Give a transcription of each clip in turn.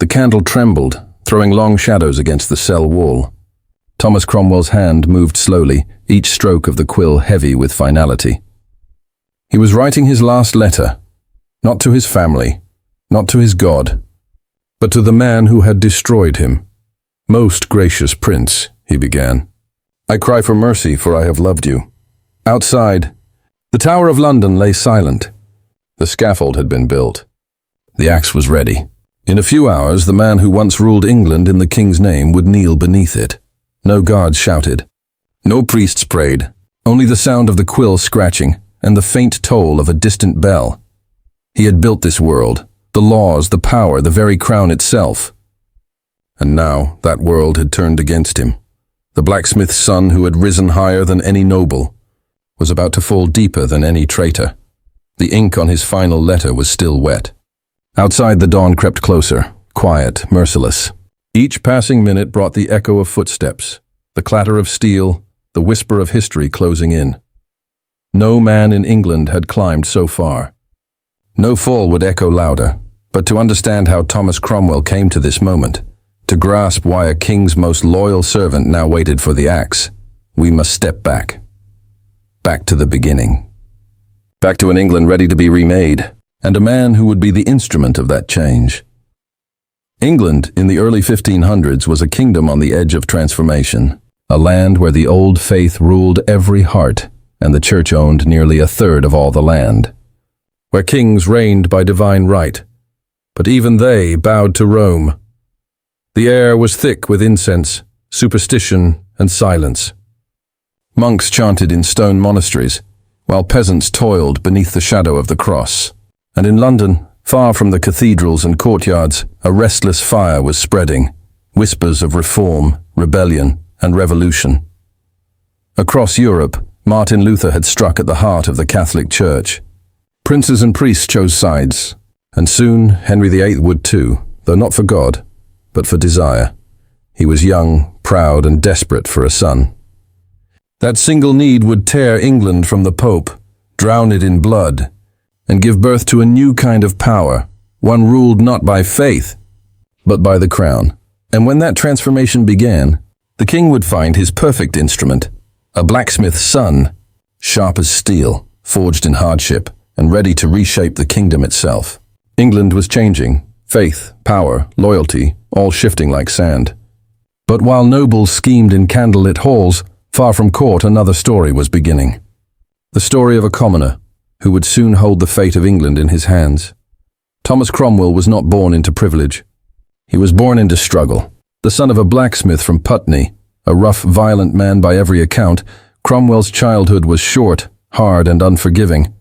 The candle trembled, throwing long shadows against the cell wall. Thomas Cromwell's hand moved slowly, each stroke of the quill heavy with finality. He was writing his last letter, not to his family, not to his God, but to the man who had destroyed him. "Most gracious prince," he began, "I cry for mercy, for I have loved you." Outside, the Tower of London lay silent. The scaffold had been built. The axe was ready. In a few hours, the man who once ruled England in the king's name would kneel beneath it. No guards shouted. No priests prayed. Only the sound of the quill scratching and the faint toll of a distant bell. He had built this world, the laws, the power, the very crown itself. And now that world had turned against him. The blacksmith's son, who had risen higher than any noble, was about to fall deeper than any traitor. The ink on his final letter was still wet. Outside, the dawn crept closer, quiet, merciless. Each passing minute brought the echo of footsteps, the clatter of steel, the whisper of history closing in. No man in England had climbed so far. No fall would echo louder, but to understand how Thomas Cromwell came to this moment, to grasp why a king's most loyal servant now waited for the axe, we must step back. Back to the beginning. Back to an England ready to be remade, and a man who would be the instrument of that change. England in the early 1500s was a kingdom on the edge of transformation, a land where the old faith ruled every heart, and the church owned nearly a third of all the land. Where kings reigned by divine right, but even they bowed to Rome. The air was thick with incense, superstition, and silence. Monks chanted in stone monasteries, while peasants toiled beneath the shadow of the cross. And in London, far from the cathedrals and courtyards, a restless fire was spreading, whispers of reform, rebellion, and revolution. Across Europe, Martin Luther had struck at the heart of the Catholic Church. Princes and priests chose sides, and soon Henry VIII would too, though not for God, but for desire. He was young, proud, and desperate for a son. That single need would tear England from the Pope, drown it in blood, and give birth to a new kind of power, one ruled not by faith, but by the crown. And when that transformation began, the king would find his perfect instrument, a blacksmith's son, sharp as steel, forged in hardship, and ready to reshape the kingdom itself. England was changing, faith, power, loyalty, all shifting like sand. But while nobles schemed in candlelit halls, far from court another story was beginning. The story of a commoner, who would soon hold the fate of England in his hands. Thomas Cromwell was not born into privilege. He was born into struggle. The son of a blacksmith from Putney, a rough, violent man by every account, Cromwell's childhood was short, hard, and unforgiving.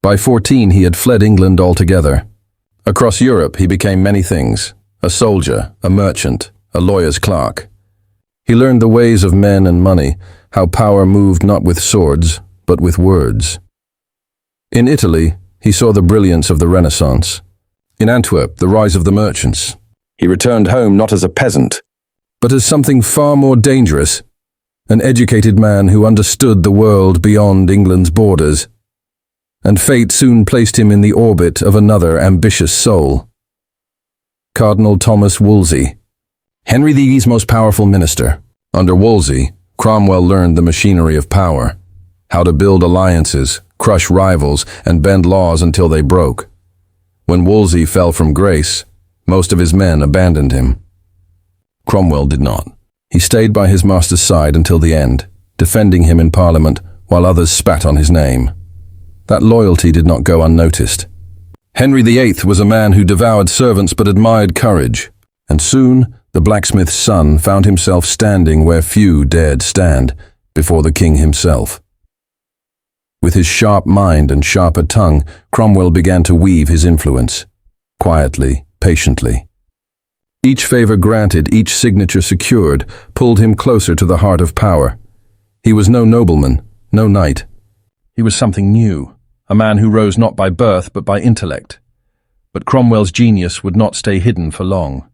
By 14, he had fled England altogether. Across Europe, he became many things: a soldier, a merchant, a lawyer's clerk. He learned the ways of men and money, how power moved not with swords, but with words. In Italy, he saw the brilliance of the Renaissance. In Antwerp, the rise of the merchants. He returned home not as a peasant, but as something far more dangerous, an educated man who understood the world beyond England's borders. And fate soon placed him in the orbit of another ambitious soul. Cardinal Thomas Wolsey, Henry VIII's most powerful minister. Under Wolsey, Cromwell learned the machinery of power, how to build alliances, crush rivals, and bend laws until they broke. When Wolsey fell from grace, most of his men abandoned him. Cromwell did not. He stayed by his master's side until the end, defending him in Parliament while others spat on his name. That loyalty did not go unnoticed. Henry VIII was a man who devoured servants but admired courage, and soon the blacksmith's son found himself standing where few dared stand, before the king himself. With his sharp mind and sharper tongue, Cromwell began to weave his influence, quietly, patiently. Each favor granted, each signature secured, pulled him closer to the heart of power. He was no nobleman, no knight. He was something new, a man who rose not by birth but by intellect. But Cromwell's genius would not stay hidden for long.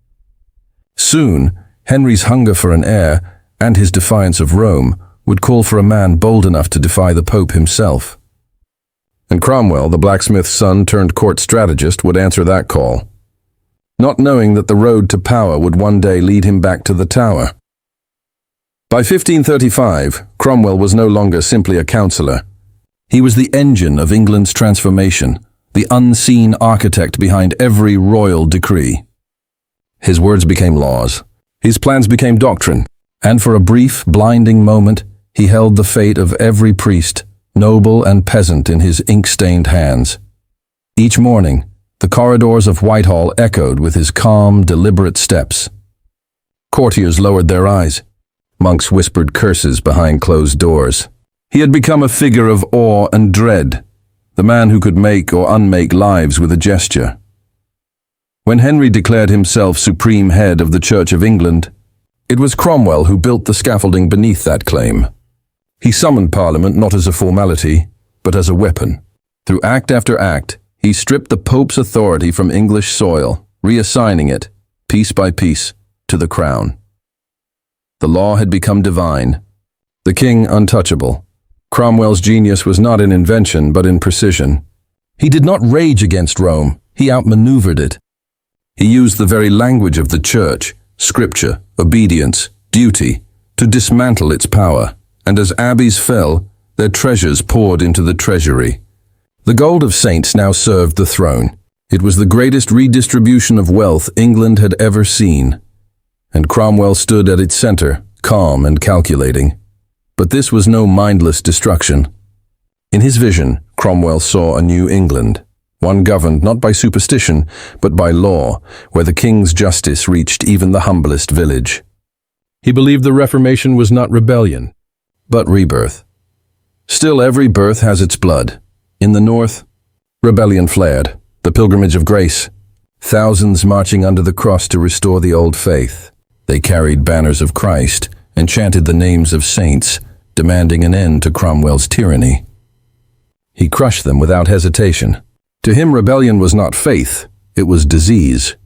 Soon, Henry's hunger for an heir, and his defiance of Rome, would call for a man bold enough to defy the Pope himself. And Cromwell, the blacksmith's son turned court strategist, would answer that call. not knowing that the road to power would one day lead him back to the Tower. By 1535, Cromwell was no longer simply a counsellor. He was the engine of England's transformation, the unseen architect behind every royal decree. His words became laws, his plans became doctrine, and for a brief, blinding moment, he held the fate of every priest, noble and peasant in his ink-stained hands. Each morning, the corridors of Whitehall echoed with his calm, deliberate steps. Courtiers lowered their eyes. Monks whispered curses behind closed doors. He had become a figure of awe and dread, the man who could make or unmake lives with a gesture. When Henry declared himself supreme head of the Church of England, it was Cromwell who built the scaffolding beneath that claim. He summoned Parliament not as a formality, but as a weapon. Through act after act, he stripped the Pope's authority from English soil, reassigning it, piece by piece, to the crown. The law had become divine, the king untouchable. Cromwell's genius was not in invention, but in precision. He did not rage against Rome, he outmaneuvered it. He used the very language of the church, scripture, obedience, duty, to dismantle its power, and as abbeys fell, their treasures poured into the treasury. The gold of saints now served the throne. It was the greatest redistribution of wealth England had ever seen, and Cromwell stood at its center, calm and calculating. But this was no mindless destruction. In his vision, Cromwell saw a new England, one governed not by superstition, but by law, where the king's justice reached even the humblest village. He believed the Reformation was not rebellion, but rebirth. Still, every birth has its blood. In the north, rebellion flared, the pilgrimage of grace, thousands marching under the cross to restore the old faith. They carried banners of Christ and chanted the names of saints, demanding an end to Cromwell's tyranny. He crushed them without hesitation. To him, rebellion was not faith, it was disease.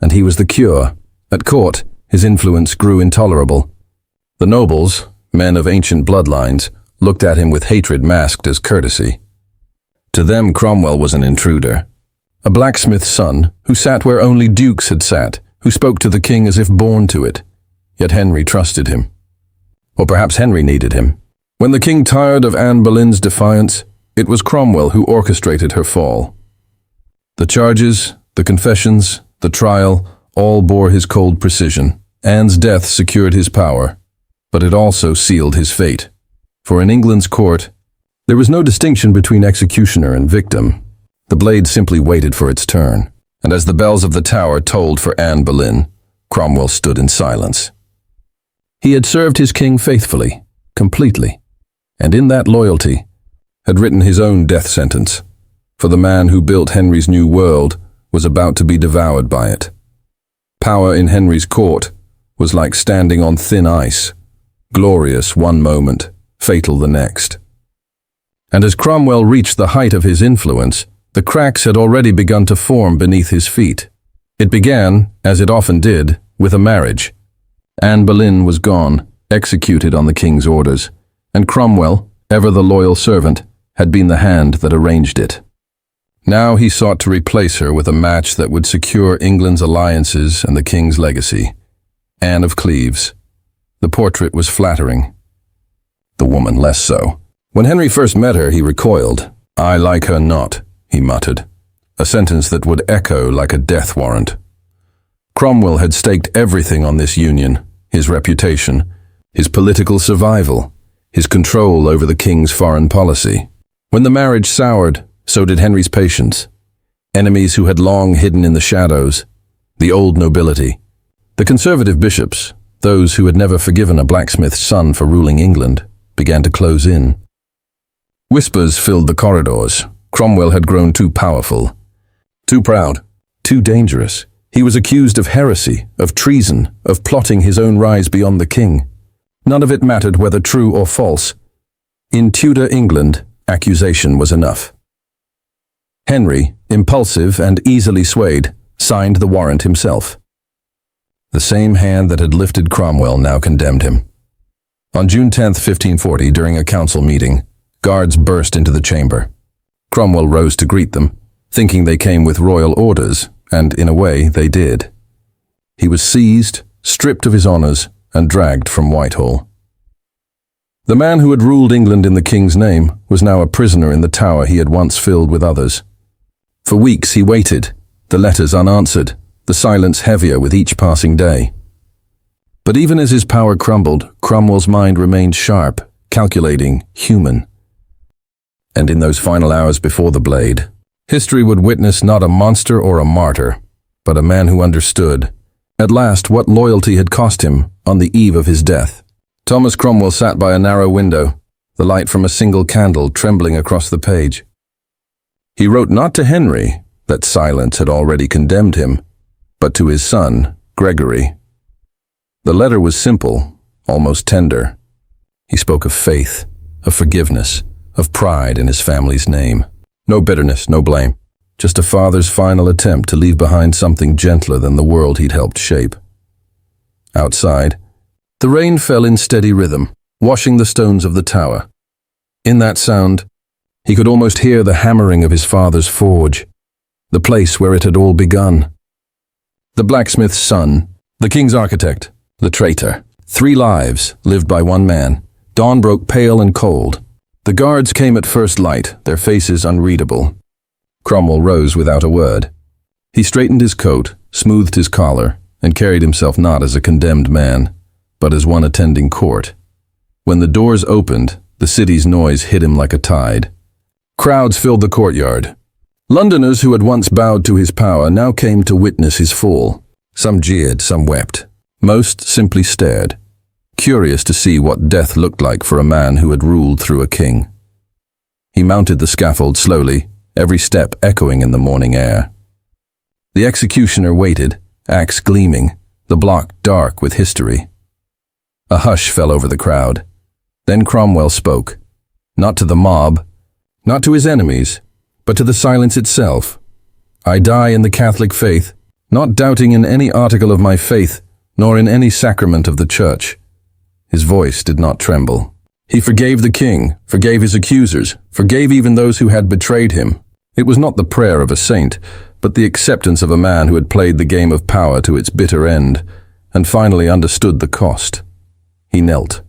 And he was the cure. At court, his influence grew intolerable. The nobles, men of ancient bloodlines, looked at him with hatred masked as courtesy. To them, Cromwell was an intruder, a blacksmith's son who sat where only dukes had sat, who spoke to the king as if born to it. Yet Henry trusted him. Or perhaps Henry needed him. When the king tired of Anne Boleyn's defiance, it was Cromwell who orchestrated her fall. The charges, the confessions, the trial, all bore his cold precision. Anne's death secured his power, but it also sealed his fate. For in England's court, there was no distinction between executioner and victim. The blade simply waited for its turn, and as the bells of the Tower tolled for Anne Boleyn, Cromwell stood in silence. He had served his king faithfully, completely, and in that loyalty had written his own death sentence, for the man who built Henry's new world was about to be devoured by it. Power in Henry's court was like standing on thin ice, glorious one moment, fatal the next. And as Cromwell reached the height of his influence, the cracks had already begun to form beneath his feet. It began, as it often did, with a marriage. Anne Boleyn was gone, executed on the king's orders, and Cromwell, ever the loyal servant, had been the hand that arranged it. Now he sought to replace her with a match that would secure England's alliances and the king's legacy. Anne of Cleves. The portrait was flattering. The woman less so. When Henry first met her, he recoiled. "I like her not," he muttered, a sentence that would echo like a death warrant. Cromwell had staked everything on this union, his reputation, his political survival, his control over the king's foreign policy. When the marriage soured, so did Henry's patience. Enemies who had long hidden in the shadows, the old nobility, the conservative bishops, those who had never forgiven a blacksmith's son for ruling England, began to close in. Whispers filled the corridors. Cromwell had grown too powerful, too proud, too dangerous. He was accused of heresy, of treason, of plotting his own rise beyond the king. None of it mattered whether true or false. In Tudor England, accusation was enough. Henry, impulsive and easily swayed, signed the warrant himself. The same hand that had lifted Cromwell now condemned him. On June 10, 1540, during a council meeting, guards burst into the chamber. Cromwell rose to greet them, thinking they came with royal orders, and in a way they did. He was seized, stripped of his honours, and dragged from Whitehall. The man who had ruled England in the king's name was now a prisoner in the tower he had once filled with others. For weeks he waited, the letters unanswered, the silence heavier with each passing day. But even as his power crumbled, Cromwell's mind remained sharp, calculating, human. And in those final hours before the blade, history would witness not a monster or a martyr, but a man who understood, at last, what loyalty had cost him on the eve of his death. Thomas Cromwell sat by a narrow window, the light from a single candle trembling across the page. He wrote not to Henry, that silence had already condemned him, but to his son, Gregory. The letter was simple, almost tender. He spoke of faith, of forgiveness, of pride in his family's name. No bitterness, no blame. Just a father's final attempt to leave behind something gentler than the world he'd helped shape. Outside, the rain fell in steady rhythm, washing the stones of the tower. In that sound, he could almost hear the hammering of his father's forge, the place where it had all begun. The blacksmith's son, the king's architect, the traitor. 3 lives lived by one man. Dawn broke pale and cold. The guards came at first light, their faces unreadable. Cromwell rose without a word. He straightened his coat, smoothed his collar, and carried himself not as a condemned man, but as one attending court. When the doors opened, the city's noise hit him like a tide. Crowds filled the courtyard. Londoners who had once bowed to his power now came to witness his fall. Some jeered, some wept. Most simply stared, curious to see what death looked like for a man who had ruled through a king. He mounted the scaffold slowly, every step echoing in the morning air. The executioner waited, axe gleaming, the block dark with history. A hush fell over the crowd. Then Cromwell spoke, not to the mob, not to his enemies, but to the silence itself. I die in the Catholic faith, not doubting in any article of my faith, nor in any sacrament of the church. His voice did not tremble. He forgave the king, forgave his accusers, forgave even those who had betrayed him. It was not the prayer of a saint, but the acceptance of a man who had played the game of power to its bitter end, and finally understood the cost. He knelt.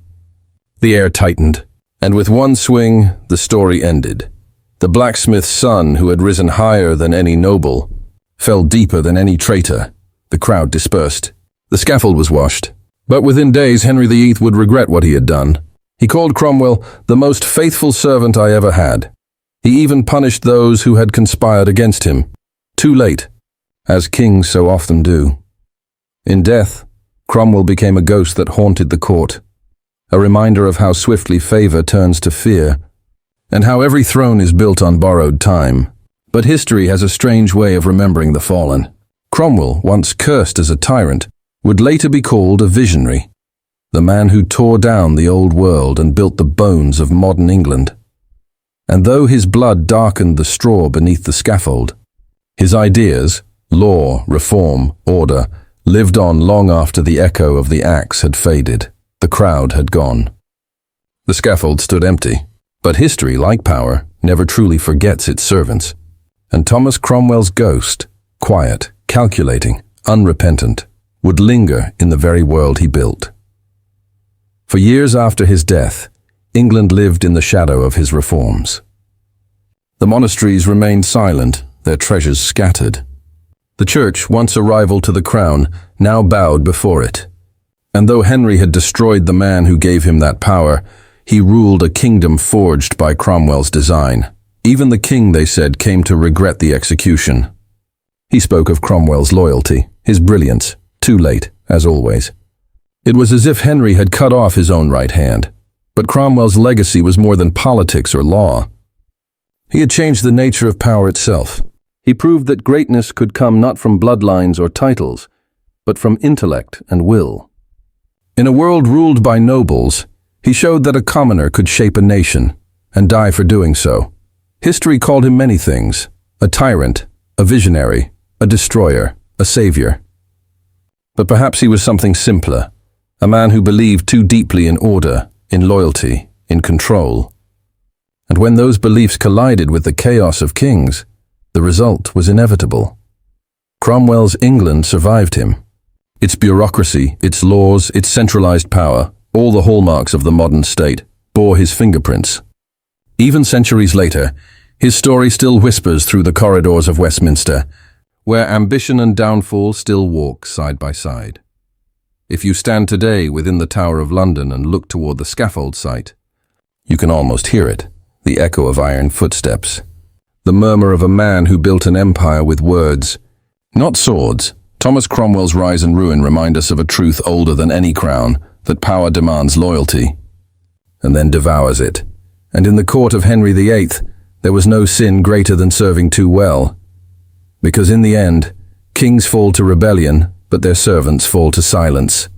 The air tightened, and with one swing, the story ended. The blacksmith's son, who had risen higher than any noble, fell deeper than any traitor. The crowd dispersed. The scaffold was washed. But within days, Henry VIII would regret what he had done. He called Cromwell the most faithful servant I ever had. He even punished those who had conspired against him. Too late, as kings so often do. In death, Cromwell became a ghost that haunted the court, a reminder of how swiftly favor turns to fear, and how every throne is built on borrowed time. But history has a strange way of remembering the fallen. Cromwell, once cursed as a tyrant, would later be called a visionary, the man who tore down the old world and built the bones of modern England. And though his blood darkened the straw beneath the scaffold, his ideas, law, reform, order, lived on long after the echo of the axe had faded. The crowd had gone. The scaffold stood empty, but history, like power, never truly forgets its servants. And Thomas Cromwell's ghost, quiet, calculating, unrepentant, would linger in the very world he built. For years after his death, England lived in the shadow of his reforms. The monasteries remained silent, their treasures scattered. The church, once a rival to the crown, now bowed before it. And though Henry had destroyed the man who gave him that power, he ruled a kingdom forged by Cromwell's design. Even the king, they said, came to regret the execution. He spoke of Cromwell's loyalty, his brilliance, too late, as always. It was as if Henry had cut off his own right hand, but Cromwell's legacy was more than politics or law. He had changed the nature of power itself. He proved that greatness could come not from bloodlines or titles, but from intellect and will. In a world ruled by nobles, he showed that a commoner could shape a nation, and die for doing so. History called him many things: a tyrant, a visionary, a destroyer, a savior. But perhaps he was something simpler, a man who believed too deeply in order, in loyalty, in control. And when those beliefs collided with the chaos of kings, the result was inevitable. Cromwell's England survived him. Its bureaucracy, its laws, its centralized power, all the hallmarks of the modern state, bore his fingerprints. Even centuries later, his story still whispers through the corridors of Westminster, where ambition and downfall still walk side by side. If you stand today within the Tower of London and look toward the scaffold site, you can almost hear it, the echo of iron footsteps, the murmur of a man who built an empire with words, not swords. Thomas Cromwell's rise and ruin remind us of a truth older than any crown, that power demands loyalty, and then devours it. And in the court of Henry VIII, there was no sin greater than serving too well. Because in the end, kings fall to rebellion, but their servants fall to silence.